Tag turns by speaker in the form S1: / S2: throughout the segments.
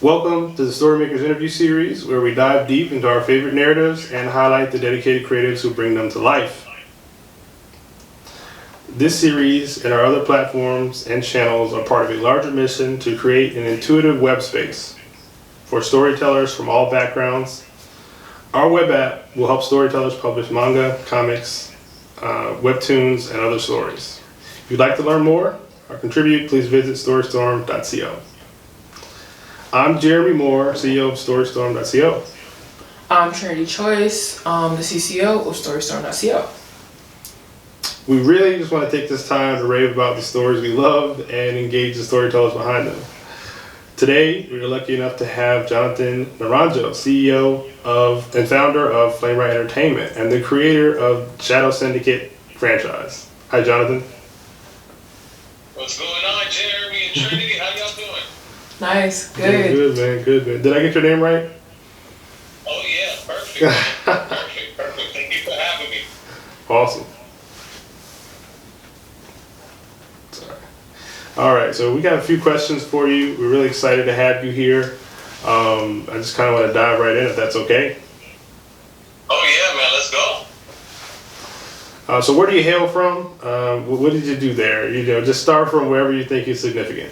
S1: Welcome to the Storymakers interview series, where we dive deep into our favorite narratives and highlight the dedicated creatives who bring them to life. This series and our other platforms and channels are part of a larger mission to create an intuitive web space for storytellers from all backgrounds. Our web app will help storytellers publish manga, comics, webtoons, and other stories. If you'd like to learn more or contribute, please visit storystorm.co. I'm Jeremy Moore, CEO of storystorm.co.
S2: I'm Trinity Choice, the CCO of storystorm.co.
S1: We really just want to take this time to rave about the stories we love and engage the storytellers behind them. Today, we are lucky enough to have Johnathan Naranjo, CEO of and founder of Flamewright Entertainment and the creator of Shadow Syndicate franchise. Hi, Johnathan.
S3: What's going on, Jeremy and Trinity? How y'all doing?
S2: Nice, good.
S1: Good, man. Did I get your name right?
S3: Oh yeah, perfect. Perfect. Thank you for having me.
S1: Awesome. All right, so we got a few questions for you. We're really excited to have you here. I just kind of want to dive right in, if that's okay.
S3: Oh yeah, man, let's go.
S1: So where do you hail from? What did you do there? Just start from wherever you think is significant.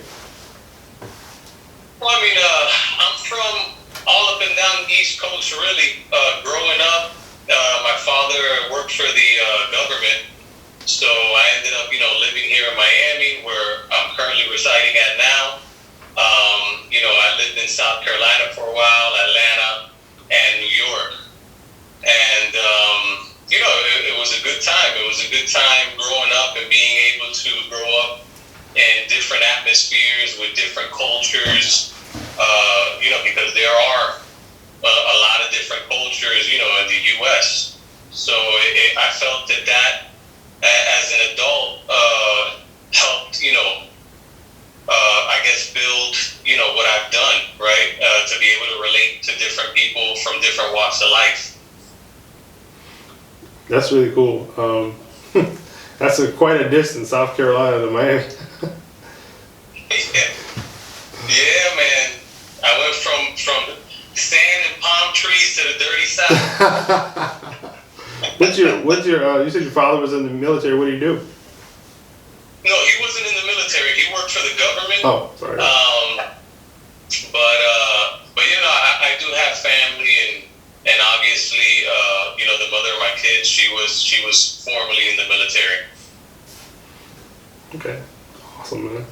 S3: Well, I mean, I'm from all up and down the East Coast, really. Growing up, my father worked for the government, so I ended up, living here in Miami, where I'm currently residing at now. I lived in South Carolina for a while, Atlanta, and New York. And, it was a good time. It was a good time growing up and being able to grow up in different atmospheres with different cultures, because there are a lot of different cultures, in the U.S. So I felt that as an adult helped, I guess build, what I've done, right? To be able to relate to different people from different walks of life.
S1: That's really cool. That's quite a distance, South Carolina to Miami.
S3: Yeah, man. I went from sand and palm trees to the dirty South.
S1: You said your father was in the military. What do you do?
S3: No, he wasn't in the military. He worked for the government.
S1: Oh, sorry.
S3: But I do have family, and obviously, the mother of my kids, she was formerly in the military.
S1: Okay, awesome, man.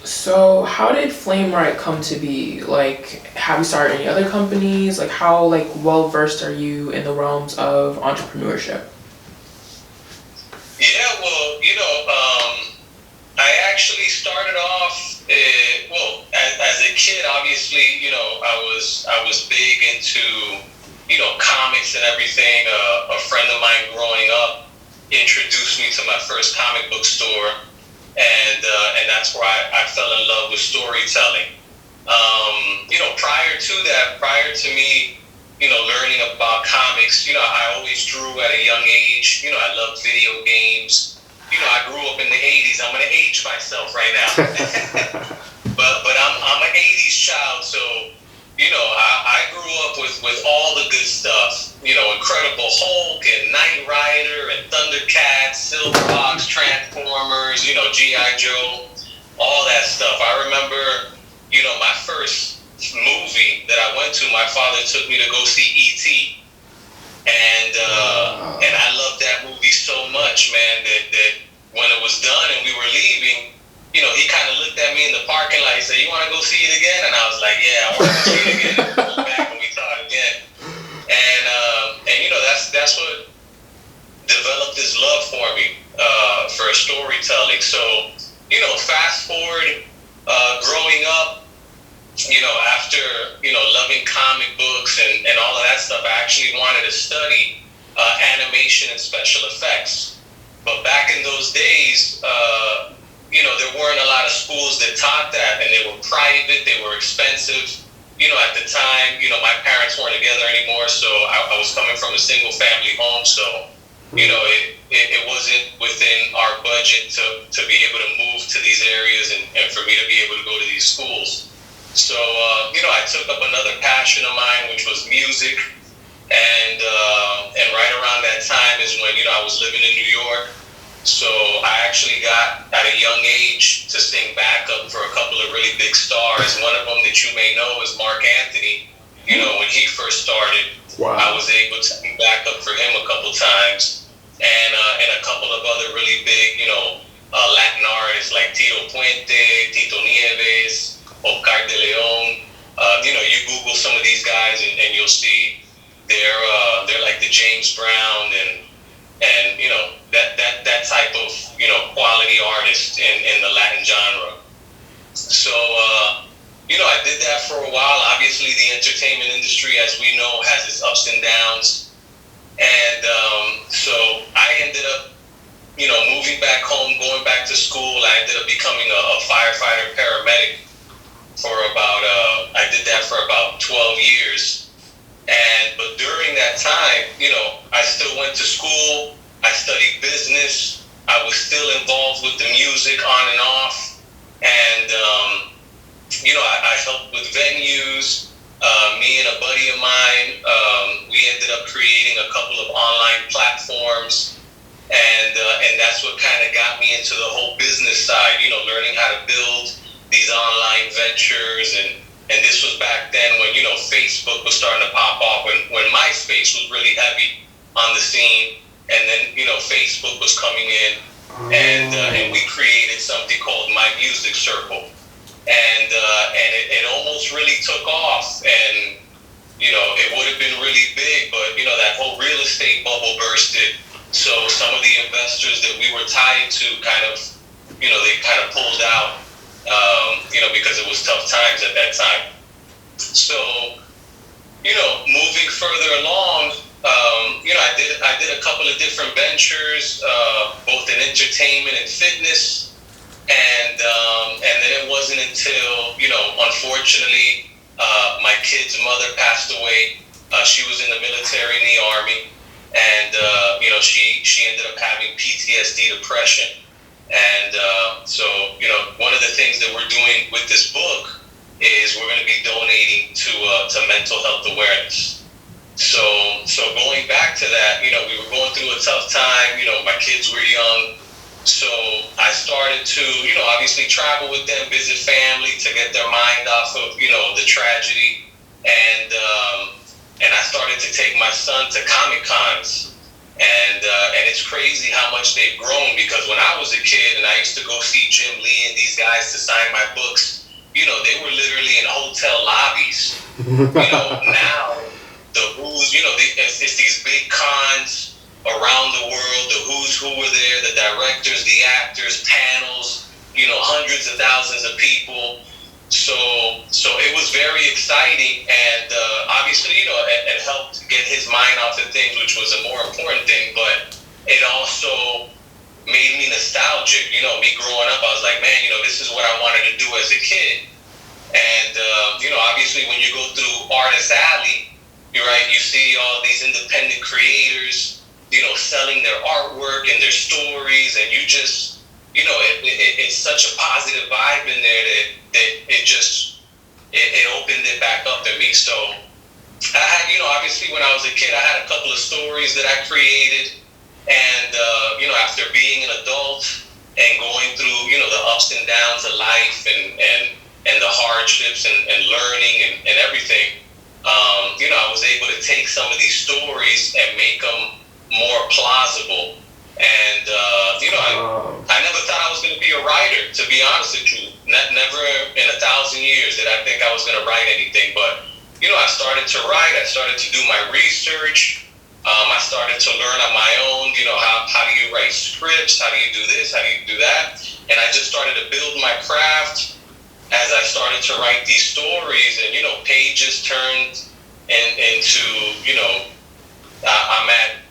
S2: So how did Flamewright come to be? Like, have you started any other companies? Like, how well versed are you in the realms of entrepreneurship?
S3: Yeah, well, I actually started off, as a kid, obviously, I was big into, comics and everything. A friend of mine growing up introduced me to my first comic book store, and that's where I fell in love with storytelling. Prior to me, learning about comics, I always drew at a young age. I loved video games. I grew up in the 80s. I'm going to age myself right now. but I'm an 80s child, so, I grew up with all the good stuff. Incredible Hulk and Knight Rider and Thundercats, Silverhawks, Transformers, G.I. Joe, all that stuff. I remember, my first movie that I went to, my father took me to go see E.T. And I loved that movie so much, man, that when it was done and we were leaving, he kind of looked at me in the parking lot. He said, "You want to go see it again?" And I was like, "Yeah, I want to go see it again." And we went back and we saw it again. And that's what developed this love for me for storytelling. So, fast forward, growing up, after, loving comic books and all of that stuff, I actually wanted to study animation and special effects. But back in those days, there weren't a lot of schools that taught that, and they were private, they were expensive. At the time, my parents weren't together anymore, so I was coming from a single family home, so, it it wasn't within our budget to be able to move to these areas and for me to be able to go to these schools. So, I took up another passion of mine, which was music. And right around that time is when, I was living in New York. So I actually got, at a young age, to sing backup for a couple of really big stars. One of them that you may know is Mark Anthony. When he first started,
S1: wow.
S3: I was able to sing backup for him a couple times. And a couple of other really big, Latin artists like Tito Puente, Tito Nieves, Oscar de Leon. You Google some of these guys and you'll see they're like the James Brown and that type of quality artist in the Latin genre. So I did that for a while. Obviously, the entertainment industry, as we know, has its ups and downs, and so I ended up moving back home, going back to school. I ended up becoming a firefighter paramedic for about I did that for about 12 years. But during that time, I still went to school. I studied business. I was still involved with the music on and off. And, I helped with venues. Me and a buddy of mine, we ended up creating a couple of online platforms. And that's what kind of got me into the whole business side, learning how to build these online ventures. And this was back then when, Facebook was starting to pop off, when MySpace was really heavy on the scene. And then, Facebook was coming in, and we created something called My Music Circle. And it almost really took off. And, it would have been really big, but, that whole real estate bubble bursted. So some of the investors that we were tied to they kind of pulled out. Because it was tough times at that time. So, moving further along, I did a couple of different ventures, both in entertainment and fitness, and then it wasn't until, unfortunately, my kid's mother passed away. She was in the military, in the Army, and she ended up having PTSD, depression. And so, one of the things that we're doing with this book is we're going to be donating to mental health awareness. So going back to that, we were going through a tough time. My kids were young. So I started to, obviously travel with them, visit family to get their mind off of, the tragedy. And I started to take my son to Comic Cons. And it's crazy how much they've grown, because when I was a kid and I used to go see Jim Lee and these guys to sign my books, they were literally in hotel lobbies. Now the who's, it's these big cons around the world. The who's who were there, the directors, the actors, panels, hundreds of thousands of people. So it was very exciting, and obviously, it helped get his mind off of things, which was a more important thing, but it also made me nostalgic. Me growing up, I was like, man, this is what I wanted to do as a kid. And, obviously when you go through Artist Alley, you're right, you see all these independent creators, selling their artwork and their stories, and you just, it's such a positive vibe in there that it opened it back up in me. So I had, obviously when I was a kid, I had a couple of stories that I created, and after being an adult and going through, the ups and downs of life and the hardships and learning and everything, I was able to take some of these stories and make them more plausible. And, I never thought I was going to be a writer, to be honest with you. Never in 1,000 years did I think I was going to write anything. But, I started to write. I started to do my research. I started to learn on my own, how do you write scripts? How do you do this? How do you do that? And I just started to build my craft as I started to write these stories. And, pages turned into, I'm at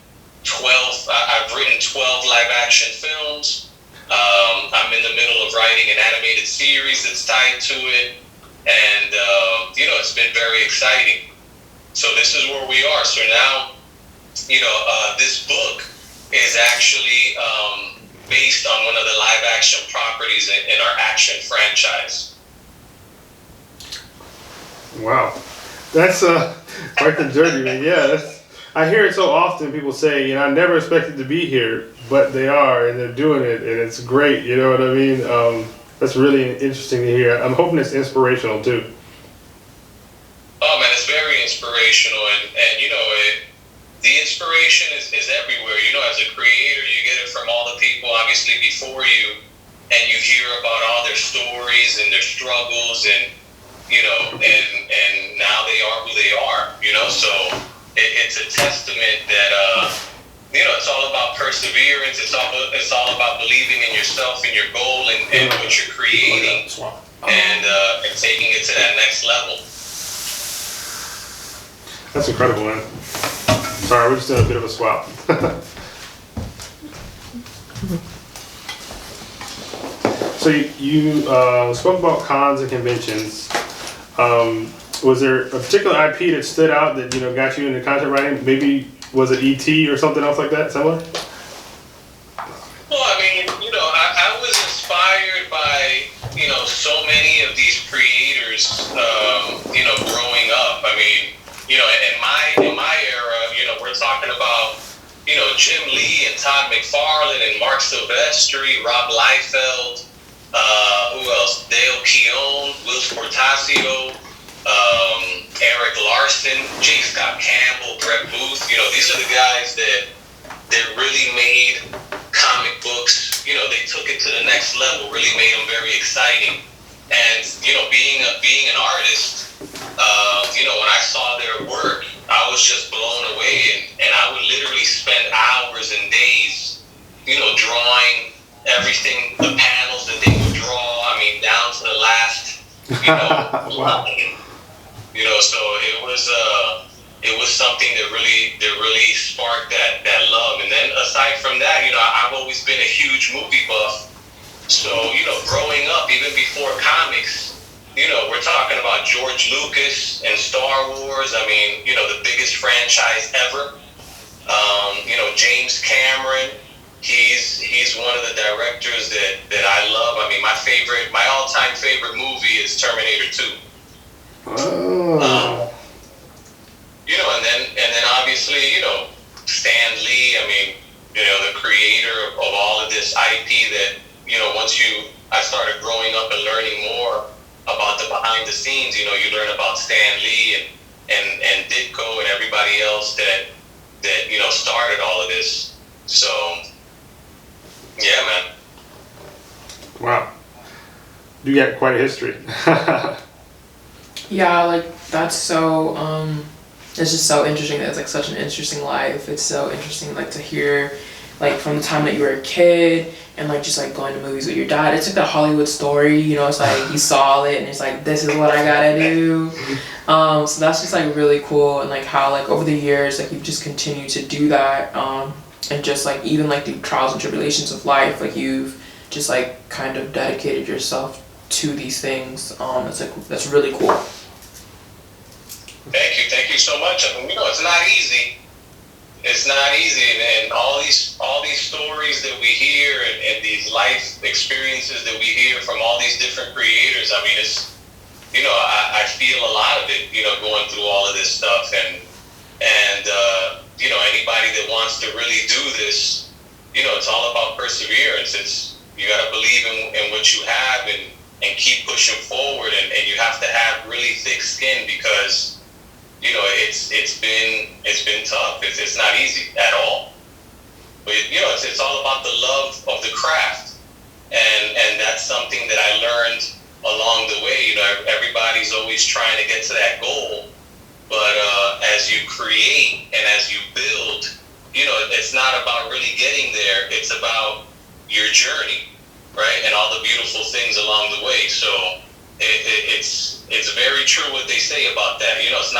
S3: 12, I've written 12 live action films. I'm in the middle of writing an animated series that's tied to it. And, it's been very exciting. So this is where we are. So now, this book is actually based on one of the live action properties in our action franchise.
S1: Wow, that's quite the journey, man. Yeah, I hear it so often. People say, I never expected to be here, but they are, and they're doing it, and it's great. You know what I mean? That's really interesting to hear. I'm hoping it's inspirational too.
S3: Oh man, it's very inspirational, and the inspiration is everywhere. As a creator, you get it from all the people obviously before you, and you hear about all their stories and their struggles, and and now they are who they are. So it's a testament that it's all about perseverance. It's all about believing in yourself and your goal and what you're creating, and taking it to that next level.
S1: That's incredible, man. Sorry, we're just doing a bit of a swap. So you spoke about cons and conventions. Was there a particular IP that stood out that got you into content writing? Maybe was it ET or something else like that, similar?
S3: Well, I mean, I was inspired by so many of these creators. Growing up. I mean, in my era, we're talking about Jim Lee and Todd McFarlane and Mark Silvestri, Rob Liefeld. Who else? Dale Keown, Will Portacio, Eric Larson, J. Scott Campbell, Brett Booth. These are the guys that really made comic books. They took it to the next level. Really made them very exciting. And being an artist, when I saw their work, I was just blown away, and I would literally spend hours and days, drawing everything, the panels that they would draw. I mean, down to the last,
S1: Wow.
S3: So it was something that really sparked that love. And then aside from that, I've always been a huge movie buff. So, growing up, even before comics, we're talking about George Lucas and Star Wars. I mean, the biggest franchise ever. James Cameron. He's one of the directors that I love. I mean, my all-time favorite movie is Terminator 2.
S1: Oh.
S3: And then obviously, Stan Lee. I mean, the creator of all of this IP that, once I started growing up and learning more about the behind the scenes, you learn about Stan Lee and Ditko and everybody else that started all of this. So, yeah, man.
S1: Wow. You got quite a history.
S2: Yeah, that's so it's just so interesting that it's such an interesting life. It's so interesting to hear from the time that you were a kid and just going to movies with your dad. It's that Hollywood story, it's he saw it and it's this is what I gotta do. So that's just really cool, and how over the years you've just continued to do that, and just even the trials and tribulations of life, you've just kind of dedicated yourself to these things. That's really cool.
S3: Thank you so much. I mean, it's not easy. It's not easy, and all these stories that we hear and these life experiences that we hear from all these different creators. I mean, it's I feel a lot of it. Going through all of this stuff, and anybody that wants to really do this, it's all about perseverance. You got to believe in what you have and keep pushing forward, and you have to have really thick skin because it's been tough. It's not easy at all. But it's all about the love of the craft, and that's something that I learned along the way. Everybody's always trying to get to that goal, but as you create and as you build, it's not about really getting there. It's about your journey, right? And all the beautiful things along the way. So it's very true what they say about that. It's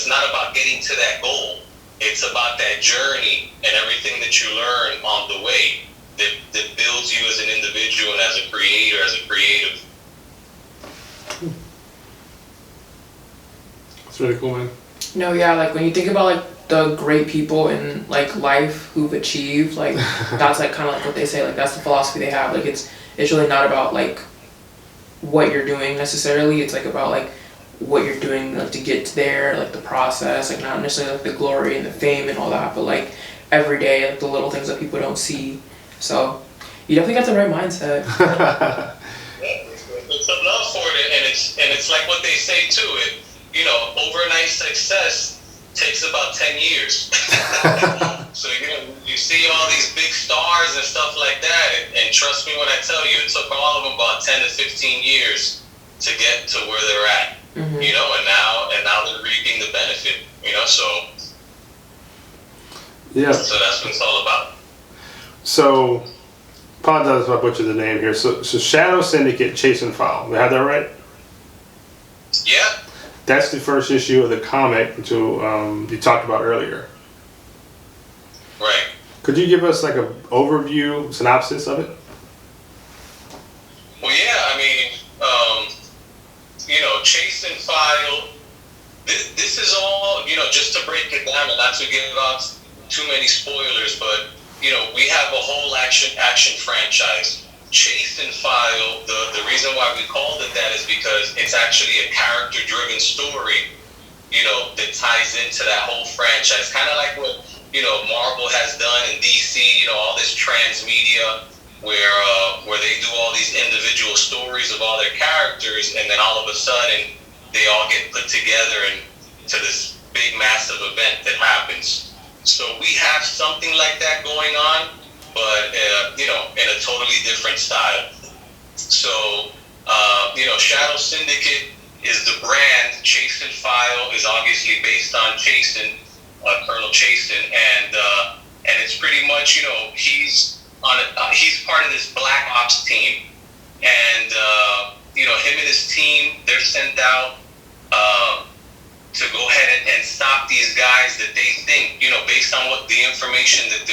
S3: not about getting to that goal. It's about that journey and everything that you learn on the way that builds you as an individual and as a creator, as a creative.
S1: That's really cool, man.
S2: No, yeah, when you think about the great people in like life who've achieved, like that's like kind of like what they say, like that's the philosophy they have. Like it's really not about like what you're doing necessarily. It's like about like what you're doing like to get there, like the process, like not necessarily like the glory and the fame and all that, but like every day, like the little things that people don't see. So you definitely got the right mindset.
S3: It's a love for it, and it's like what they say too. It, you know, overnight success takes about 10 years. So you see all these big stars and stuff like that, and trust me when I tell you, it took all of them about 10 to 15 years to get to where they're at.
S2: Mm-hmm.
S3: You know, and now they're reaping the benefit. You know, so
S1: yeah.
S3: So that's what it's all about.
S1: So, apologize if I butchered the name here. So Shadow Syndicate Chase and File. Did I have that right?
S3: Yeah.
S1: That's the first issue of the comic that you talked about earlier.
S3: Right.
S1: Could you give us like an overview, synopsis of it?
S3: Well, yeah, I mean, you know, Chase and File, this is all, you know, just to break it down and not to give out too many spoilers, but, you know, we have a whole action franchise. Chase and File, the reason why we called it that is because it's actually a character-driven story, you know, that ties into that whole franchise. Kind of like what, you know, Marvel has done in DC, you know, all this transmedia where they do all these individual stories of all their characters, and then all of a sudden they all get put together into this big, massive event that happens. So we have something like that going on, but you know, in a totally different style. So you know, Shadow Syndicate is the brand. Chase and File is obviously based on Chasen, Colonel Chasen, and it's pretty much, you know, he's part of this Black Ops team, and you know, him and his team, they're sent out to go ahead and stop these guys that they think, you know, based on what the information that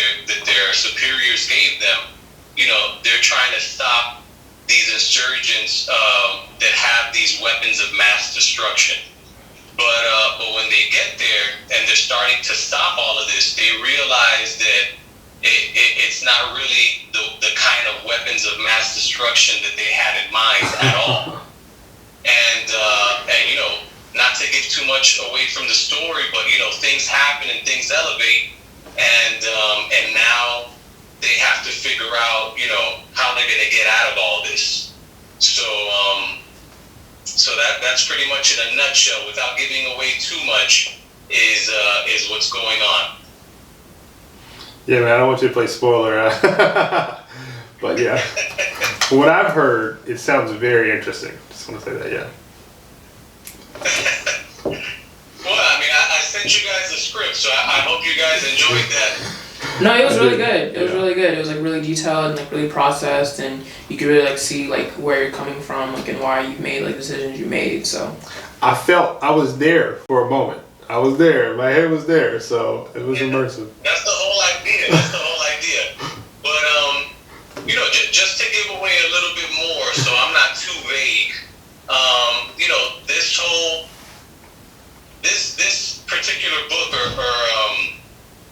S3: their superiors gave them, you know, they're trying to stop these insurgents that have these weapons of mass destruction. But when they get there and they're starting to stop all of this, they realize that it's not really the kind of weapons of mass destruction that they had in mind at all. And you know, not to give too much away from the story, but you know, things happen and things elevate, and now they have to figure out, you know, how they're gonna get out of all this. So that's pretty much in a nutshell, without giving away too much, is what's going on.
S1: Yeah, man, I don't want you to play spoiler. But yeah, from what I've heard, it sounds very interesting. Just want to say that, yeah.
S3: Well, I mean, I sent you guys the script, so I hope you guys enjoyed that.
S2: No, it was really good. It was really good. It was like really detailed and like really processed, and you could really like see like where you're coming from, like, and why you've made like decisions you made. So
S1: I felt I was there for a moment. I was there. My head was there, so it was immersive.
S3: That's the whole idea. But you know, just to give away a little bit more, so I'm not too vague. You know, this particular book or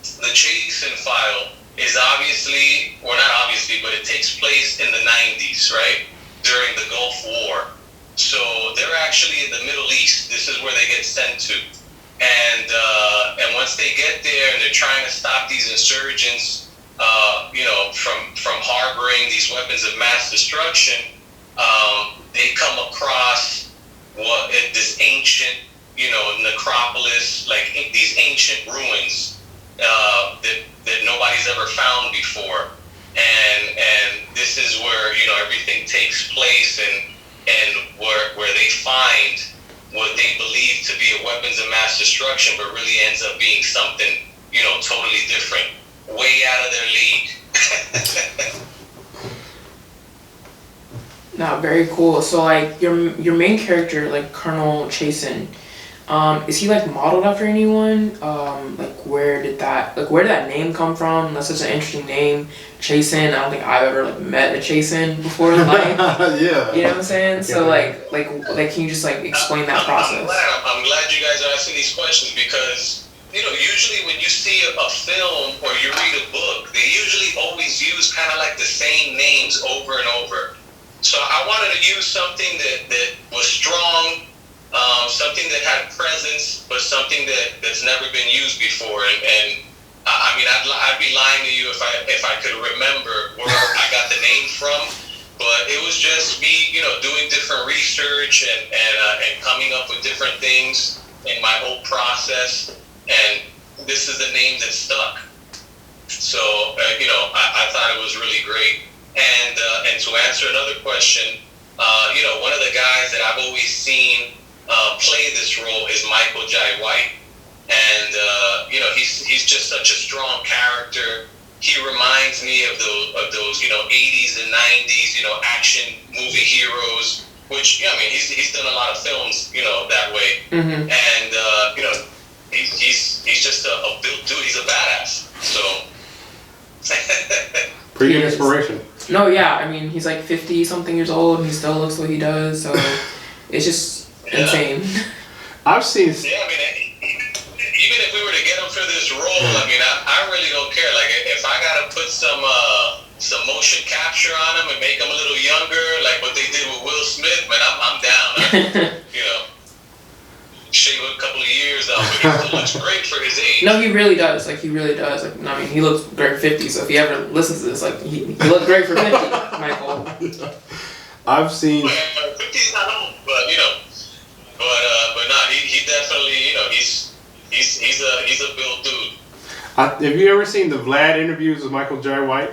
S3: the Chase and File is obviously, or not obviously, but it takes place in the 90s, right? During the Gulf War. So they're actually in the Middle East. This is where they get sent to. And once they get there and they're trying to stop these insurgents, you know, from harboring these weapons of mass destruction, they come across this ancient, you know, necropolis, like these ancient ruins that nobody's ever found before, and this is where, you know, everything takes place, and where they find what they believe to be a weapons of mass destruction, but really ends up being something, you know, totally different, way out of their league.
S2: no, very cool. So like your main character, like Colonel Chasen, is he like modeled after anyone? Like where did that name come from? That's such an interesting name, Chasen. I don't think I've ever like met a Chasen before in life.
S1: Yeah.
S2: You know what I'm saying? So like can you just like explain that process?
S3: I'm glad you guys are asking these questions, because usually when you see a film or you read a book, they usually always use kind of like the same names over and over. So I wanted to use something that was strong, something that had presence, but something that's never been used before. And I mean, I'd be lying to you if I could remember where I got the name from. But it was just me, doing different research and coming up with different things in my whole process. And this is the name that stuck. So, I thought it was really great. And to answer another question, one of the guys that I've always seen play this role is Michael Jai White. And, he's just such a strong character. He reminds me of those 80s and 90s, action movie heroes, which, he's done a lot of films, that way. Mm-hmm. And, he's just a built dude. He's a badass. So.
S1: Pretty good inspiration.
S2: No, yeah. I mean, he's like 50-something years old and he still looks what he does. So it's just insane.
S1: I've seen.
S3: Yeah, I mean, even if we were to get him for this role, I mean, I really don't care. Like, if I gotta put some motion capture on him and make him a little younger, like what they did with Will Smith, man, I'm down. Shave a couple of years off, but he still looks great for his age.
S2: No, he really does. Like, he really does. Like, I mean, he looks great for 50. So if he ever listens to this, like, he looked great for 50, Michael.
S1: I've seen.
S3: 50's not old, but but not. He definitely, he's a built dude.
S1: Have you ever seen the Vlad interviews with Michael Jai White?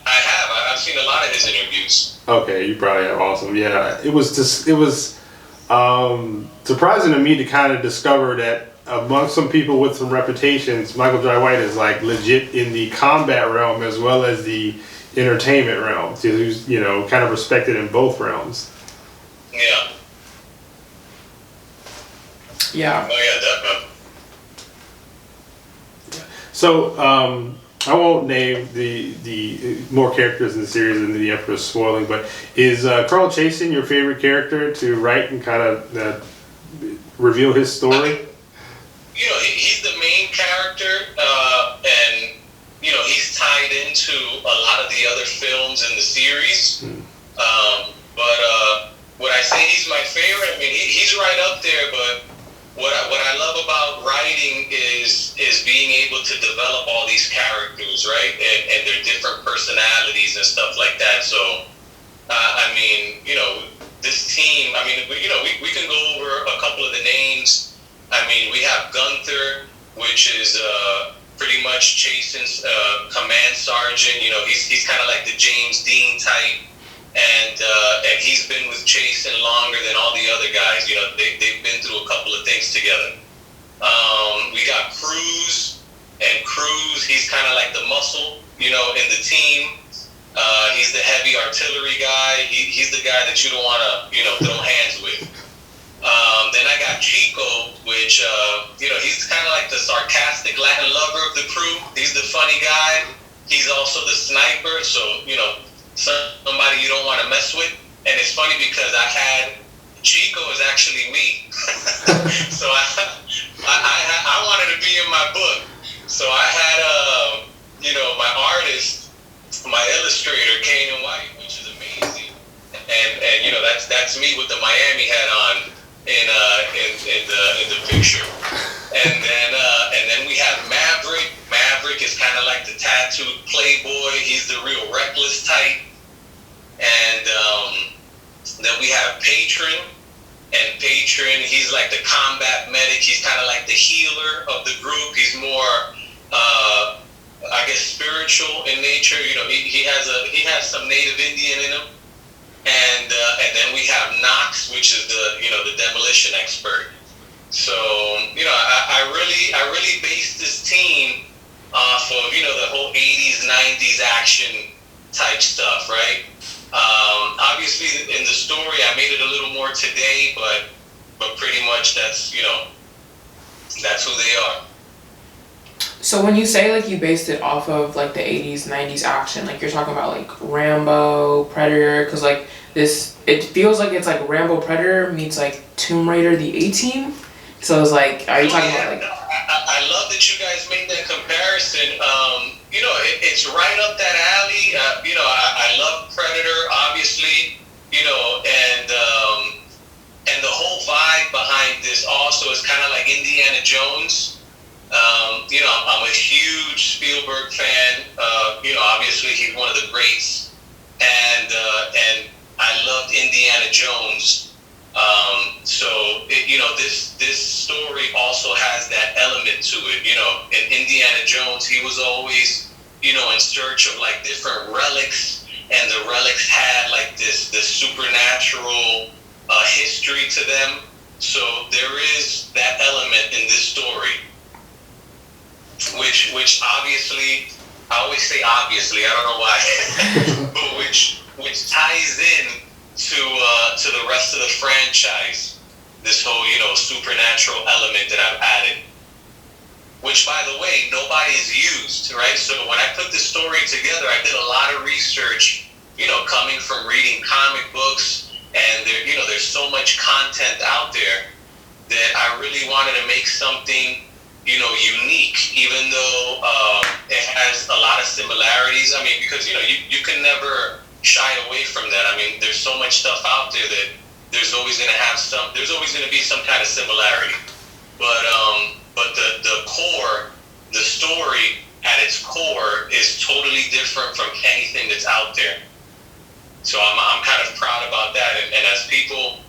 S3: I have. I've seen a lot of his interviews.
S1: Okay, you probably have. Awesome. Yeah, it was surprising to me to kind of discover that among some people with some reputations, Michael Jai White is like legit in the combat realm as well as the entertainment realm. So he's kind of respected in both realms.
S3: Yeah.
S2: Yeah.
S3: Oh yeah, definitely.
S1: So I won't name the more characters in the series and the Emperor's spoiling, but is Carl Chasen your favorite character to write and kind of reveal his story?
S3: He's the main character, and he's tied into a lot of the other films in the series. But would I say he's my favorite? I mean, he's right up there. But what I love about writing is being able to develop all these characters, right, and their different personalities and stuff like that. So, I mean, this team. I mean, we can go over a couple of the names. I mean, we have Gunther, which is pretty much Chasen's command sergeant. He's kind of like the James Dean type. And he's been with Chasen longer than all the other guys. They've been through a couple of things together. We got Cruz, and Cruz, he's kind of like the muscle, in the team. He's the heavy artillery guy. He's the guy that you don't want to, throw hands with. Then I got Chico, which, he's kind of like the sarcastic Latin lover of the crew. He's the funny guy. He's also the sniper, so, somebody you don't want to mess with. And it's funny because Chico is actually me. So I wanted to be in my book. So I had, my artist, my illustrator, Kane White, which is amazing. And that's me with the Miami hat on in the picture. And then we have Maverick. Maverick is kind of like the tattooed playboy. He's the real reckless type. And then we have Patron. And Patron, he's like the combat medic. He's kind of like the healer of the group. He's more, I guess, spiritual in nature. He has some native Indian in him. And then we have Knox, which is the demolition expert. So I really based this team off of the whole 80s, 90s action type stuff, right? Obviously in the story I made it a little more today, but pretty much that's who they are.
S2: So when you say like you based it off of like the 80s, 90s action, like you're talking about like Rambo, Predator, because like it feels like it's like Rambo, Predator meets like Tomb Raider, the A-Team So it's like, are you talking about like?
S3: No, I love that you guys made that comparison. It's right up that alley. I love Predator, obviously. And the whole vibe behind this also is kind of like Indiana Jones. I'm a huge Spielberg fan. Obviously he's one of the greats, and I loved Indiana Jones. This story also has that element to it. In Indiana Jones, he was always, in search of like different relics, and the relics had like this supernatural history to them. So there is that element in this story, which obviously, I always say obviously, I don't know why, but which ties in to the rest of the franchise. This whole, supernatural element that I've added, which, by the way, nobody has used, right? So when I put this story together, I did a lot of research, coming from reading comic books, and there's so much content out there that I really wanted to make something, unique, even though it has a lot of similarities. I mean, because, you can never shy away from that. I mean, there's so much stuff out there that there's always going to be some kind of similarity. But the core, the story at its core is totally different from anything that's out there. So I'm kind of proud about that. And as people,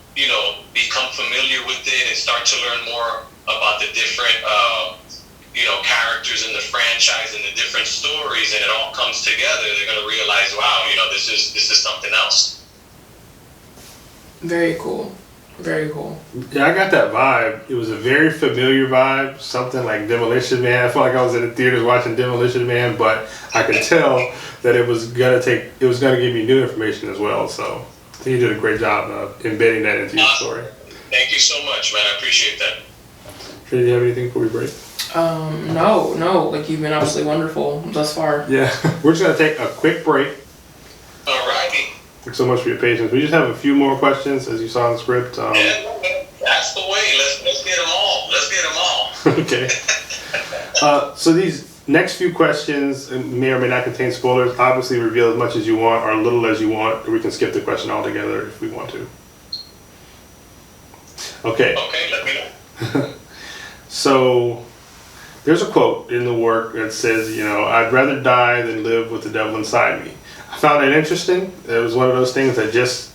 S3: become familiar with it and start to learn more about the different, characters in the franchise and the different stories, and it all comes together, they're going to realize, wow, this is something else.
S2: Very cool. Very cool.
S1: Yeah, I got that vibe. It was a very familiar vibe, something like Demolition Man. I felt like I was in the theaters watching Demolition Man, but I could tell that it was gonna give me new information as well. So I think you did a great job of embedding that into your story.
S3: Thank you so much, man. I appreciate that.
S1: Do you have anything before we break?
S2: No. Like, you've been absolutely wonderful thus far.
S1: Yeah, we're just gonna take a quick break.
S3: Alrighty.
S1: Thanks so much for your patience. We just have a few more questions, as you saw in the script.
S3: That's the way. Let's get them all. Let's get them all.
S1: Okay. So these next few questions may or may not contain spoilers. Obviously, reveal as much as you want or little as you want, or we can skip the question altogether if we want to. Okay.
S3: Okay, let me know.
S1: So there's a quote in the work that says, I'd rather die than live with the devil inside me. I found it interesting. It was one of those things that just,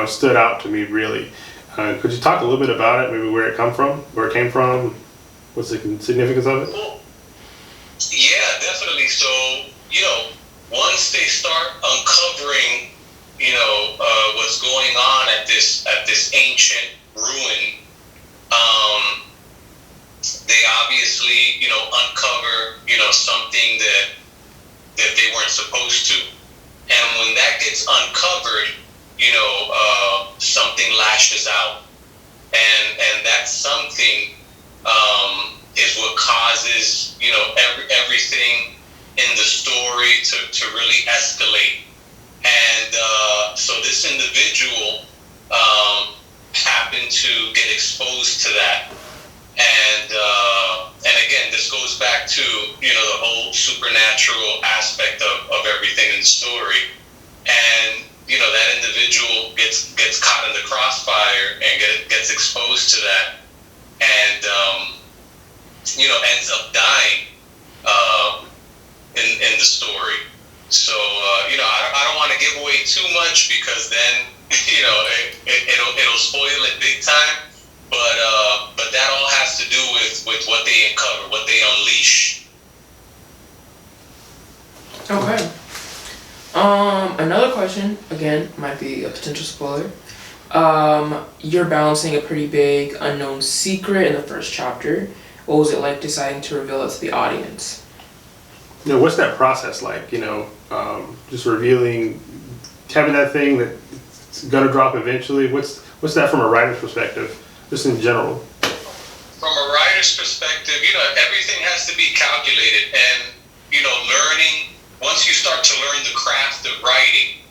S1: stood out to me, really. Could you talk a little bit about it, maybe where it came from? What's the significance of it?
S3: Well, yeah, definitely. So, once they start uncovering, what's going on at this ancient ruin, they obviously, uncover, something that they weren't supposed to. And when that gets uncovered, something lashes out, and that something is what causes everything in the story to really escalate. And so this individual happened to get exposed to that, and again, this goes back to the whole supernatural aspect of everything in the story. And that individual gets caught in the crossfire and gets exposed to that, and ends up dying in the story. So I don't want to give away too much, because then it'll spoil it big time. But that all has to do with what they uncover, what they unleash.
S2: Okay. Another question, again, might be a potential spoiler. You're balancing a pretty big unknown secret in the first chapter. What was it like deciding to reveal it to the audience?
S1: What's that process like? Just revealing, having that thing that's gonna drop eventually. What's that from a writer's perspective, just in general?
S3: From a writer's perspective, everything has to be calculated, and learning. Once you start to learn the craft of writing,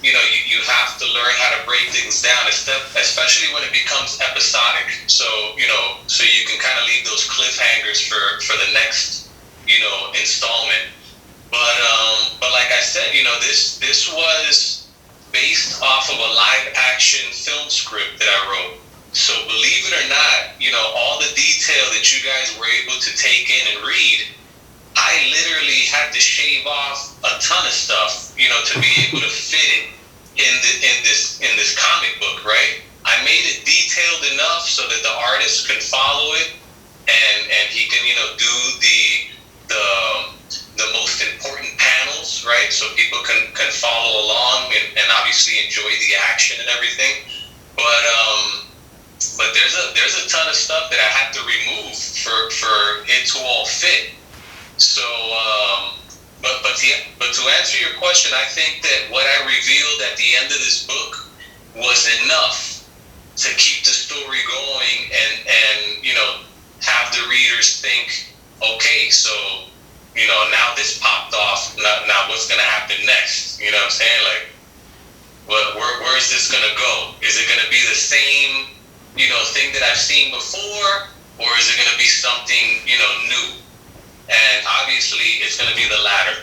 S3: you have to learn how to break break things down, especially when it becomes episodic. So, so you can kind of leave those cliffhangers for the next, installment. But like I said, this was based off of a live action film script that I wrote. So believe it or not, all the detail that you guys were able to take in and read, I literally had to shave off a ton of stuff, to be able to fit it in this comic book, right? I made it detailed enough so that the artist can follow it, and he can, do the most important panels, right? So people can follow along and obviously enjoy the action and everything. But there's a ton of stuff that I had to remove for it to all fit. So, but to answer your question, I think that what I revealed at the end of this book was enough to keep the story going and have the readers think, okay, so now this popped off. Now what's gonna happen next? You know what I'm saying? Like, where is this gonna go? Is it gonna be the same thing that I've seen before, or is it gonna be something new? And obviously, it's going to be the latter.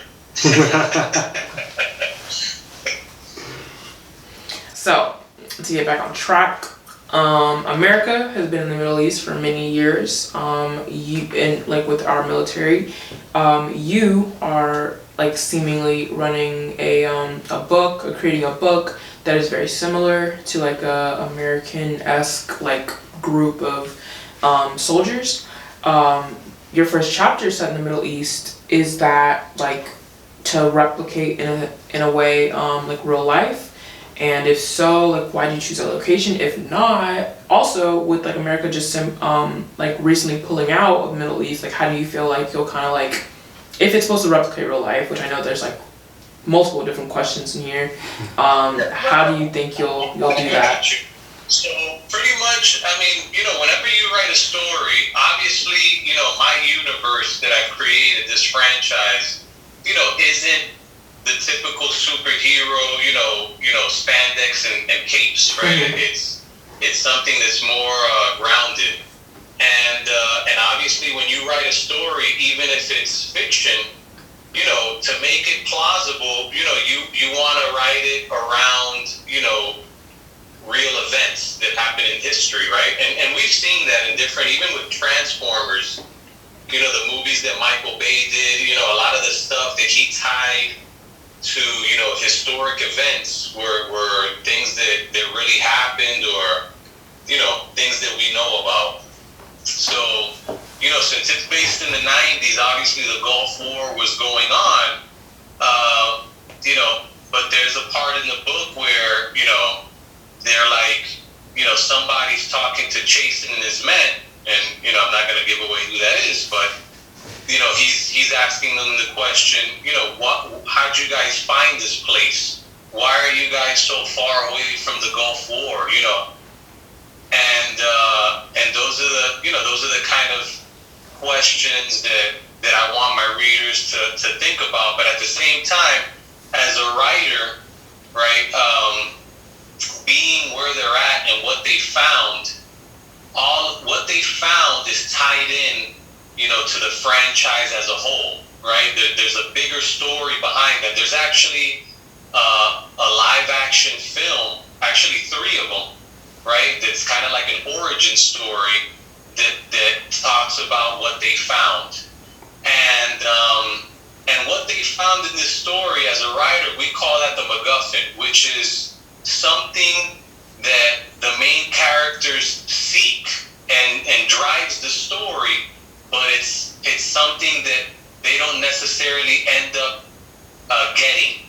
S2: So, to get back on track, America has been in the Middle East for many years. With our military, you are seemingly running creating a book that is very similar to a American-esque group of soldiers. Your first chapter set in the Middle East. Is that to replicate in a way real life? And if so, why did you choose that location? If not, also with America just recently pulling out of the Middle East, how do you feel you'll kind of if it's supposed to replicate real life, which I know there's multiple different questions in here, how do you think you'll do that?
S3: So pretty much, I mean, whenever you write a story, obviously, my universe that I've created, this franchise, isn't the typical superhero, spandex and capes, right? Mm-hmm. It's something that's more grounded, and obviously, when you write a story, even if it's fiction, to make it plausible, you want to write it around, real events that happen in history, right? And we've seen that in different, even with Transformers, the movies that Michael Bay did, a lot of the stuff that he tied to, historic events were things that really happened, or, things that we know about. So, since it's based in the 90s, obviously the Gulf War was going on, but there's a part in the book where, they're somebody's talking to Chasen and his men, and, I'm not going to give away who that is, but, he's asking them the question, how'd you guys find this place? Why are you guys so far away from the Gulf War, And those are the kind of questions that I want my readers to think about, but at the same time, as a writer, right, being where they're at and what they found, what they found is tied in, to the franchise as a whole, right? There's a bigger story behind that. There's actually a live action film, actually 3 of them, right? That's kind of like an origin story that talks about what they found. And what they found in this story, as a writer, we call that the MacGuffin, which is something that the main characters seek and drives the story, but it's something that they don't necessarily end up getting,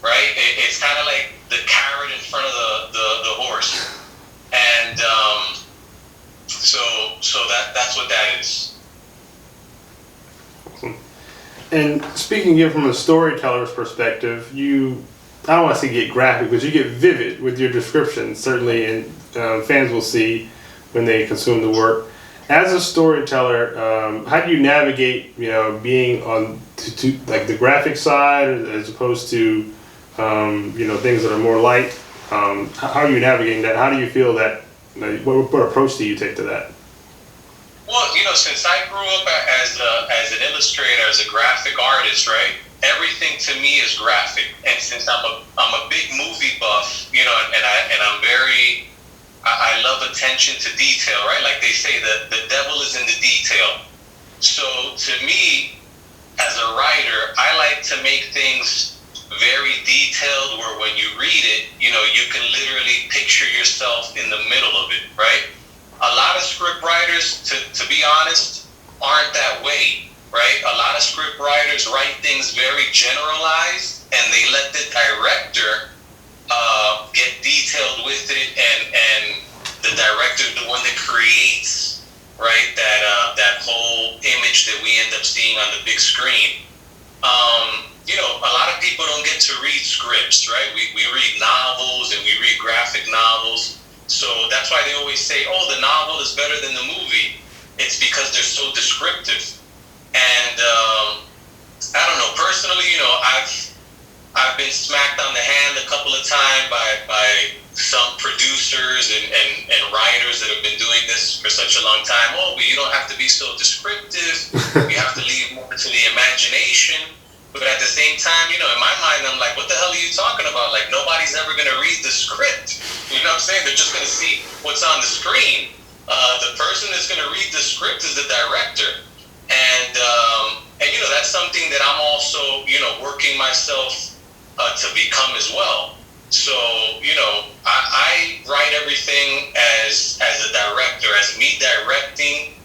S3: right? It's kind of like the carrot in front of the horse, and so that's what that is.
S1: And speaking again from a storyteller's perspective, I don't want to say get graphic, but you get vivid with your descriptions, certainly, and fans will see when they consume the work. As a storyteller, how do you navigate, being on to the graphic side as opposed to, things that are more light? How are you navigating that? How do you feel that? What approach do you take to that?
S3: Well, since I grew up as an illustrator, as a graphic artist, right? Everything to me is graphic, and since I'm a big movie buff, I love attention to detail, right? Like they say, the devil is in the detail. So to me, as a writer, I like to make things very detailed, where when you read it, you can literally picture yourself in the middle of it, right? A lot of script writers, to be honest, aren't that way, right? A lot of script writers write things very generalized, and they let the director get detailed with it, and the director is the one that creates, right, that whole image that we end up seeing on the big screen. A lot of people don't get to read scripts, right? We read novels and we read graphic novels. So that's why they always say, oh, the novel is better than the movie. It's because they're so descriptive. And I don't know, personally, I've been smacked on the hand a couple of times by some producers and writers that have been doing this for such a long time. Oh, but you don't have to be so descriptive. You have to leave more to the imagination. But at the same time, in my mind, I'm like, what the hell are you talking about? Like, nobody's ever going to read the script. You know what I'm saying? They're just going to see what's on the screen. The person that's going to read the script is the director. And that's something that I'm also, working myself to become as well. So, I write everything as a director, as me directing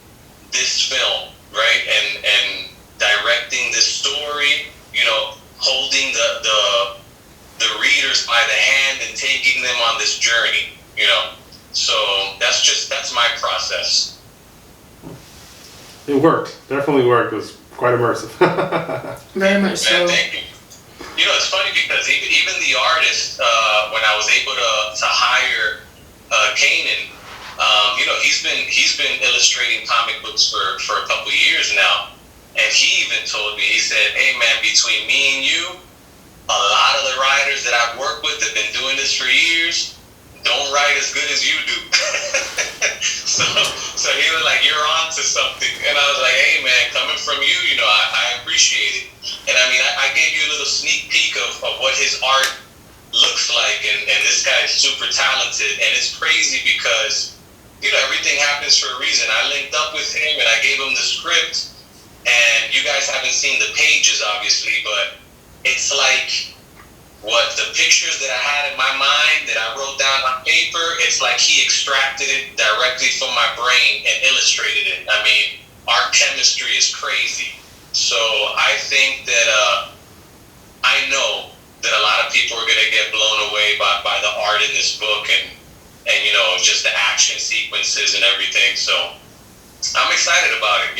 S3: this film, right? And directing this story, holding the readers by the hand and taking them on this journey, So that's my process.
S1: It worked. Definitely worked. It was quite immersive.
S2: Very much so.
S3: Thank you. It's funny because even the artist, when I was able to hire Kanan, he's been illustrating comic books for a couple of years now. And he even told me, he said, hey man, between me and you, a lot of the writers that I've worked with have been doing this for years, don't write as good as you do. so he was like, you're on to something. And I was like, hey man, coming from you, I appreciate it. And I mean, I gave you a little sneak peek of what his art looks like. And this guy is super talented. And it's crazy because, everything happens for a reason. I linked up with him and I gave him the script. And you guys haven't seen the pages, obviously, but it's like what the pictures that I had in my mind that I wrote down on paper, it's like he extracted it directly from my brain and illustrated it. I mean, our chemistry is crazy. So I think that I know that a lot of people are going to get blown away by the art in this book and just the action sequences and everything. So I'm excited about it.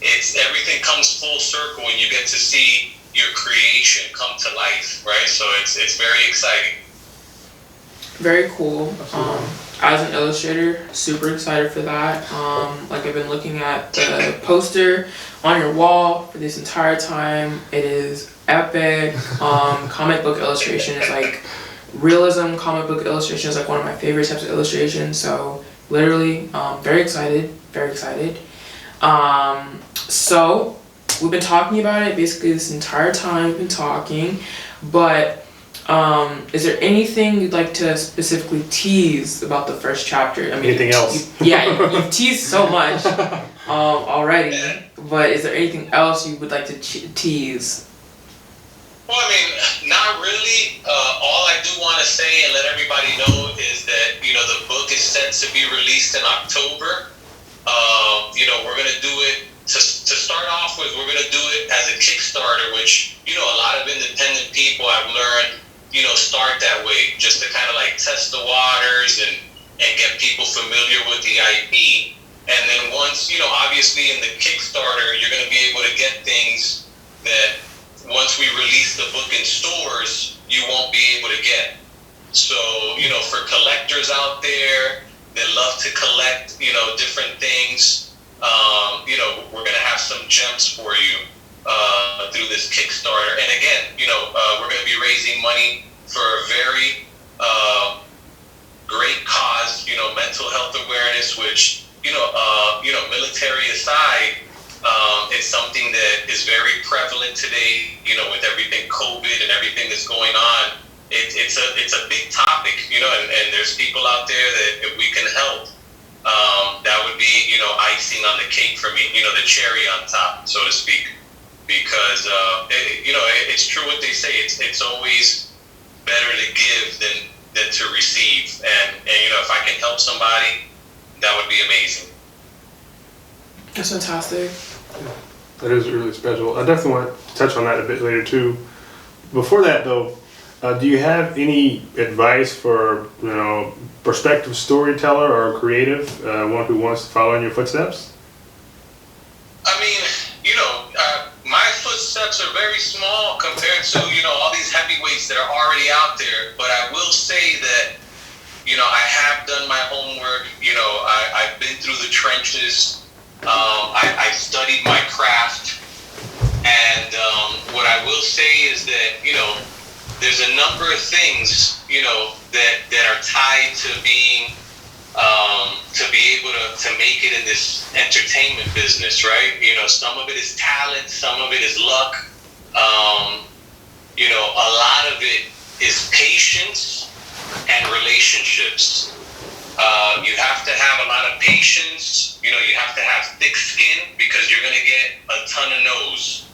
S3: It's everything comes full circle when you get to see your creation come to life, right? So it's very exciting.
S2: Very cool. As an illustrator, super excited for that. I've been looking at the poster on your wall for this entire time. It is epic. Comic book illustration is like realism. Comic book illustration is like one of my favorite types of illustration. So literally, very excited. Very excited. So we've been talking about it basically this entire time. We've been talking, but is there anything you'd like to specifically tease about the first chapter? I mean,
S1: anything else?
S2: You've teased so much already, but is there anything else you would like to tease?
S3: Well, I mean, not really. All I do want to say and let everybody know is that, the book is set to be released in October. We're going to do it, to start off with, we're going to do it as a Kickstarter, which, a lot of independent people I've learned, start that way, just to kind of like test the waters and get people familiar with the IP. And then once, obviously in the Kickstarter, you're going to be able to get things that once we release the book in stores, you won't be able to get. So, for collectors out there that love to collect, different things, we're going to have some gems for you through this Kickstarter. And again, we're going to be raising money for a very great cause, mental health awareness, which, military aside, it's something that is very prevalent today, with everything COVID and everything that's going on. It's a big topic, and there's people out there that if we can help, that would be, icing on the cake for me, the cherry on top, so to speak. Because, it's true what they say. It's always better to give than to receive. And if I can help somebody, that would be amazing.
S2: That's fantastic.
S1: That is really special. I definitely want to touch on that a bit later too. Before that though, do you have any advice for prospective storyteller or creative, one who wants to follow in your footsteps?
S3: I mean, my footsteps are very small compared to all these heavyweights that are already out there. But I will say that I have done my homework. I've been through the trenches. I've studied my craft, and what I will say is that there's a number of things that are tied to being to be able to make it in this entertainment business, right? Some of it is talent, some of it is luck. A lot of it is patience and relationships. You have to have a lot of patience. You have to have thick skin because you're going to get a ton of no's.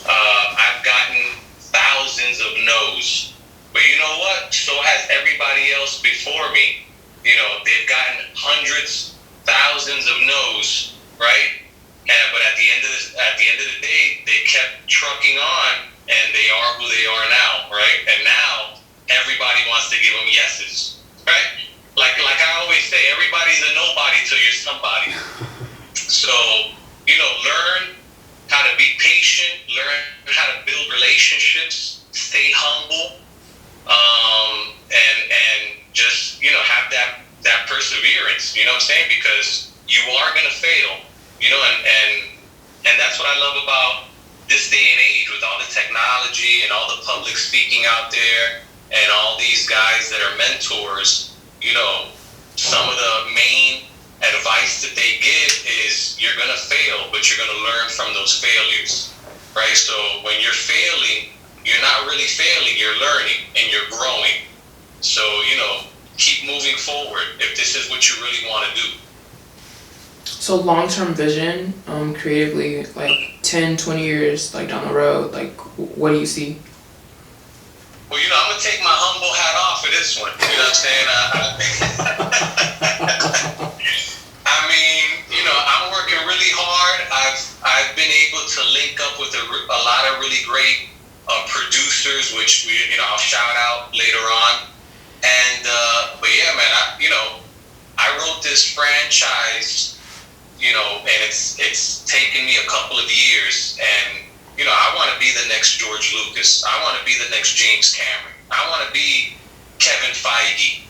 S3: I've gotten thousands of no's. But you know what? So has everybody else before me. They've gotten hundreds, thousands of no's, right? But at the end of the day, they kept trucking on, and they are who they are now, right? And now everybody wants to give them yeses, right? Like I always say, everybody's a nobody till you're somebody. So, learn how to be patient, learn how to build relationships, stay humble, and just, have that perseverance, you know what I'm saying? Because you are going to fail, and that's what I love about this day and age with all the technology and all the public speaking out there and all these guys that are mentors. Some of the main advice that they give is you're going to fail, but you're going to learn from those failures, right? So when you're failing, you're not really failing, you're learning and you're growing. So, keep moving forward if this is what you really want to do.
S2: So long-term vision, creatively, like 10, 20 years, like down the road, like what do you see?
S3: Well, I'm going to take my humble hat off for this one. You know what I'm saying? I mean, I'm working really hard. I've been able to link up with a lot of really great producers, which I'll shout out later on. And but yeah, man, I wrote this franchise, and it's taken me a couple of years, and I want to be the next George Lucas. I want to be the next James Cameron. I want to be Kevin Feige.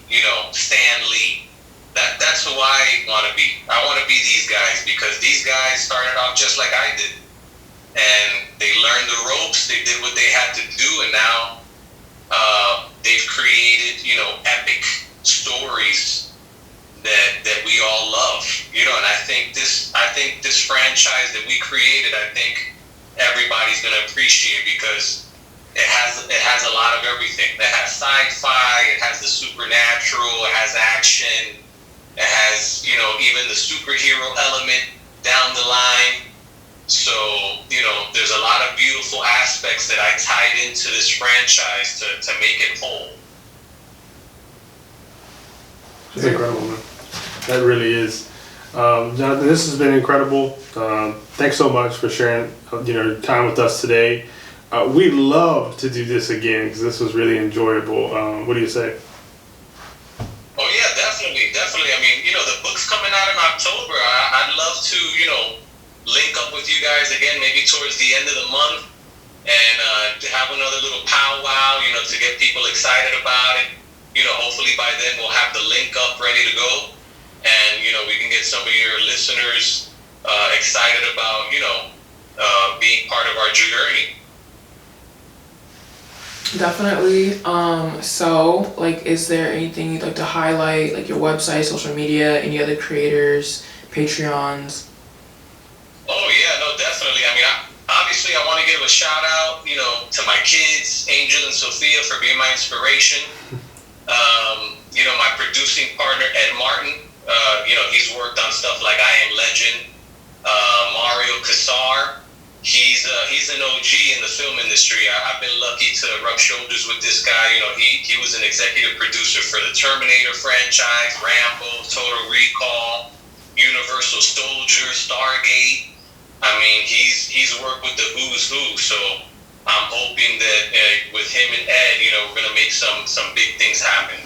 S3: Stan Lee. That's who I want to be. I want to be these guys because these guys started off just like I did, and they learned the ropes. They did what they had to do, and now they've created, epic stories that we all love, and I think this franchise that we created, I think everybody's gonna appreciate because it has a lot of everything. It has sci-fi, it has the supernatural, it has action, it has, even the superhero element down the line. So, there's a lot of beautiful aspects that I tied into this franchise to make it whole.
S1: It's incredible, man. That really is. Johnathan, this has been incredible. Thanks so much for sharing, time with us today. We'd love to do this again because this was really enjoyable. What do you say?
S3: Oh yeah, definitely. I mean, the book's coming out in October. I'd love to, link up with you guys again, maybe towards the end of the month, and to have another little powwow, to get people excited about it. Hopefully by then we'll have the link up ready to go, and we can get some of your listeners excited about being part of our journey.
S2: Definitely. So, like, is there anything you'd like to highlight, like your website, social media, any other creators, Patreons?
S3: Oh yeah, no, definitely. I mean, obviously, I want to give a shout out, to my kids, Angel and Sophia, for being my inspiration. My producing partner Ed Martin. He's worked on stuff like I Am Legend. Mario Kassar. He's an OG in the film industry. I've been lucky to rub shoulders with this guy. He was an executive producer for the Terminator franchise, Rambo, Total Recall, Universal Soldier, Stargate. I mean, he's worked with the who's who. So I'm hoping that with him and Ed, we're gonna make some big things happen.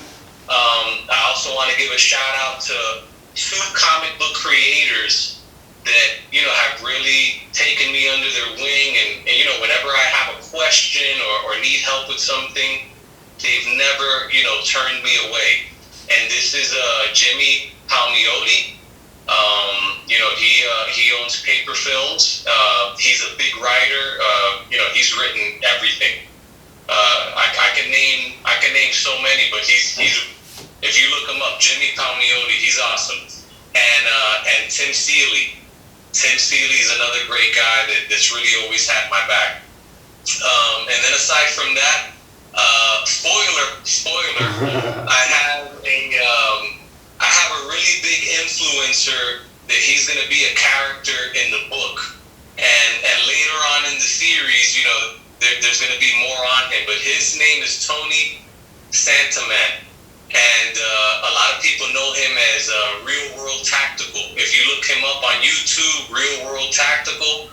S3: I also want to give a shout out to 2 comic book creators that have really taken me under their wing, and whenever I have a question or need help with something, they've never turned me away. And this is Jimmy Palmiote. He owns Paper Films. He's a big writer. He's written everything. I can name so many, but he's if you look him up, Jimmy Palmiote, he's awesome. And Tim Seeley. Tim Seeley is another great guy that's really always had my back. And then aside from that, spoiler, I have a really big influencer that he's going to be a character in the book, and later on in the series, there's going to be more on him. But his name is Tony Santaman. And a lot of people know him as Real World Tactical. If you look him up on YouTube, Real World Tactical,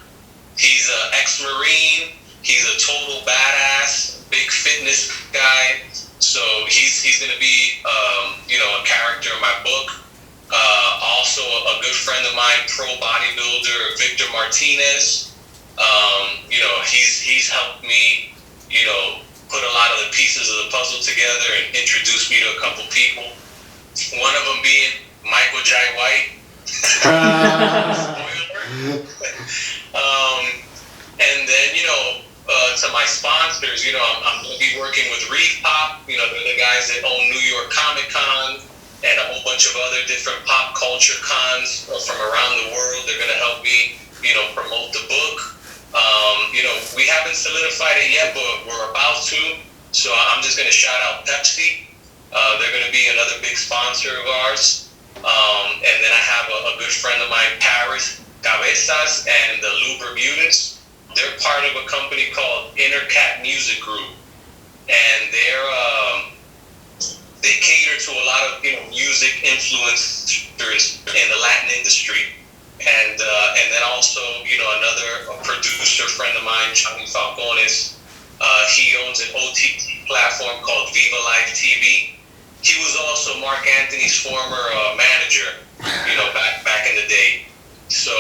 S3: he's an ex-Marine. He's a total badass, big fitness guy. So he's going to be, a character in my book. Also, a good friend of mine, pro bodybuilder Victor Martinez. He's helped me, put a lot of the pieces of the puzzle together and introduced me to a couple people. One of them being Michael J. White. And then, to my sponsors, I'm going to be working with Reef Pop. They're the guys that own New York Comic Con and a whole bunch of other different pop culture cons from around the world. They're going to help me, promote the book. We haven't solidified it yet, but we're about to. So I'm just going to shout out Pepsi. They're going to be another big sponsor of ours. And then I have a good friend of mine, Paris Cabezas and the Lou Bermudez. They're part of a company called Intercat Music Group. And they cater to a lot of music influencers in the Latin industry. And then also, another producer friend of mine, Johnny Falcones, he owns an OTT platform called Viva Live TV. He was also Mark Anthony's former manager, back in the day. So,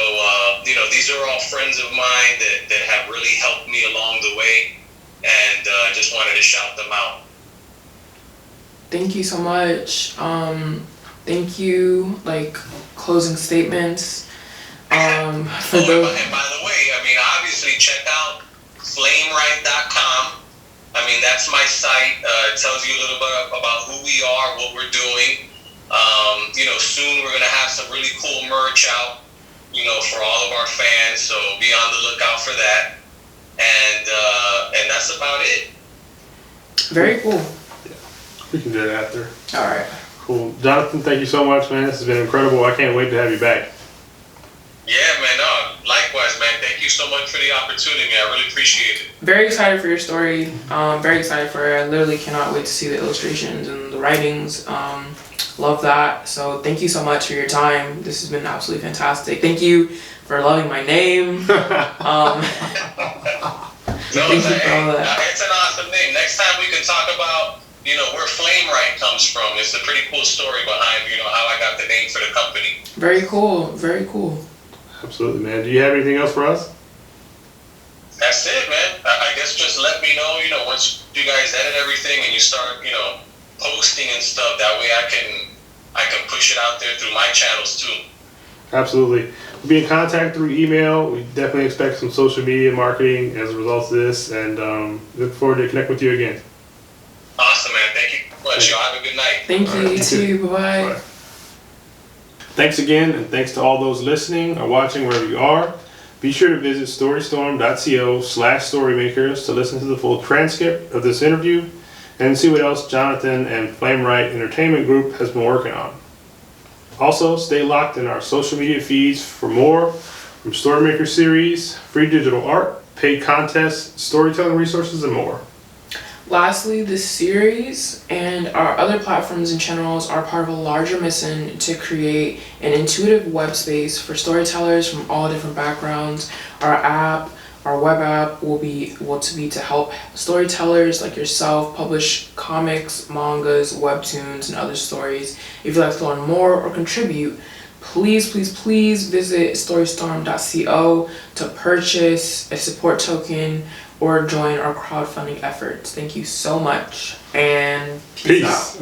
S3: these are all friends of mine that have really helped me along the way, and just wanted to shout them out.
S2: Thank you so much. Thank you, closing statements. For those.
S3: And by the way, obviously check out flameright.com. That's my site. It tells you a little bit about who we are, what we're doing. Soon we're going to have some really cool merch out, for all of our fans. So be on the lookout for that. And that's about it.
S2: Very cool.
S1: Yeah. We can do that after.
S2: All right.
S1: Cool. Johnathan, thank you so much, man. This has been incredible. I can't wait to have you back.
S3: Yeah, man. No, likewise, man. Thank you so much for the opportunity. I really appreciate it.
S2: Very excited for your story. Very excited for it. I literally cannot wait to see the illustrations and the writings. Love that. So thank you so much for your time. This has been absolutely fantastic. Thank you for loving my name.
S3: No,
S2: Thank you for all that.
S3: It's an awesome name. Next time we can talk about, where Flame Right comes from. It's a pretty cool story behind, how I got the name for the company.
S2: Very cool. Very cool.
S1: Absolutely, man. Do you have anything else for us?
S3: That's it, man. I guess just let me know, once you guys edit everything and you start, posting and stuff. That way I can push it out there through my channels too.
S1: Absolutely. We'll be in contact through email. We definitely expect some social media marketing as a result of this, and look forward to connecting with you again.
S3: Awesome, man. Thank you so much. Y'all have a good night.
S2: Thank you.
S1: Alright,
S2: You too. Bye-bye.
S1: Bye. Thanks again, and thanks to all those listening or watching wherever you are. Be sure to visit storystorm.co/storymakers to listen to the full transcript of this interview and see what else Johnathan and Flameright Entertainment Group has been working on. Also, stay locked in our social media feeds for more from Storymakers series, free digital art, paid contests, storytelling resources, and more.
S2: Lastly, this series and our other platforms and channels are part of a larger mission to create an intuitive web space for storytellers from all different backgrounds. Our web app will be to help storytellers like yourself publish comics, mangas, webtoons, and other stories. If you'd like to learn more or contribute, please visit storystorm.co to purchase a support token or join our crowdfunding efforts. Thank you so much, and peace out.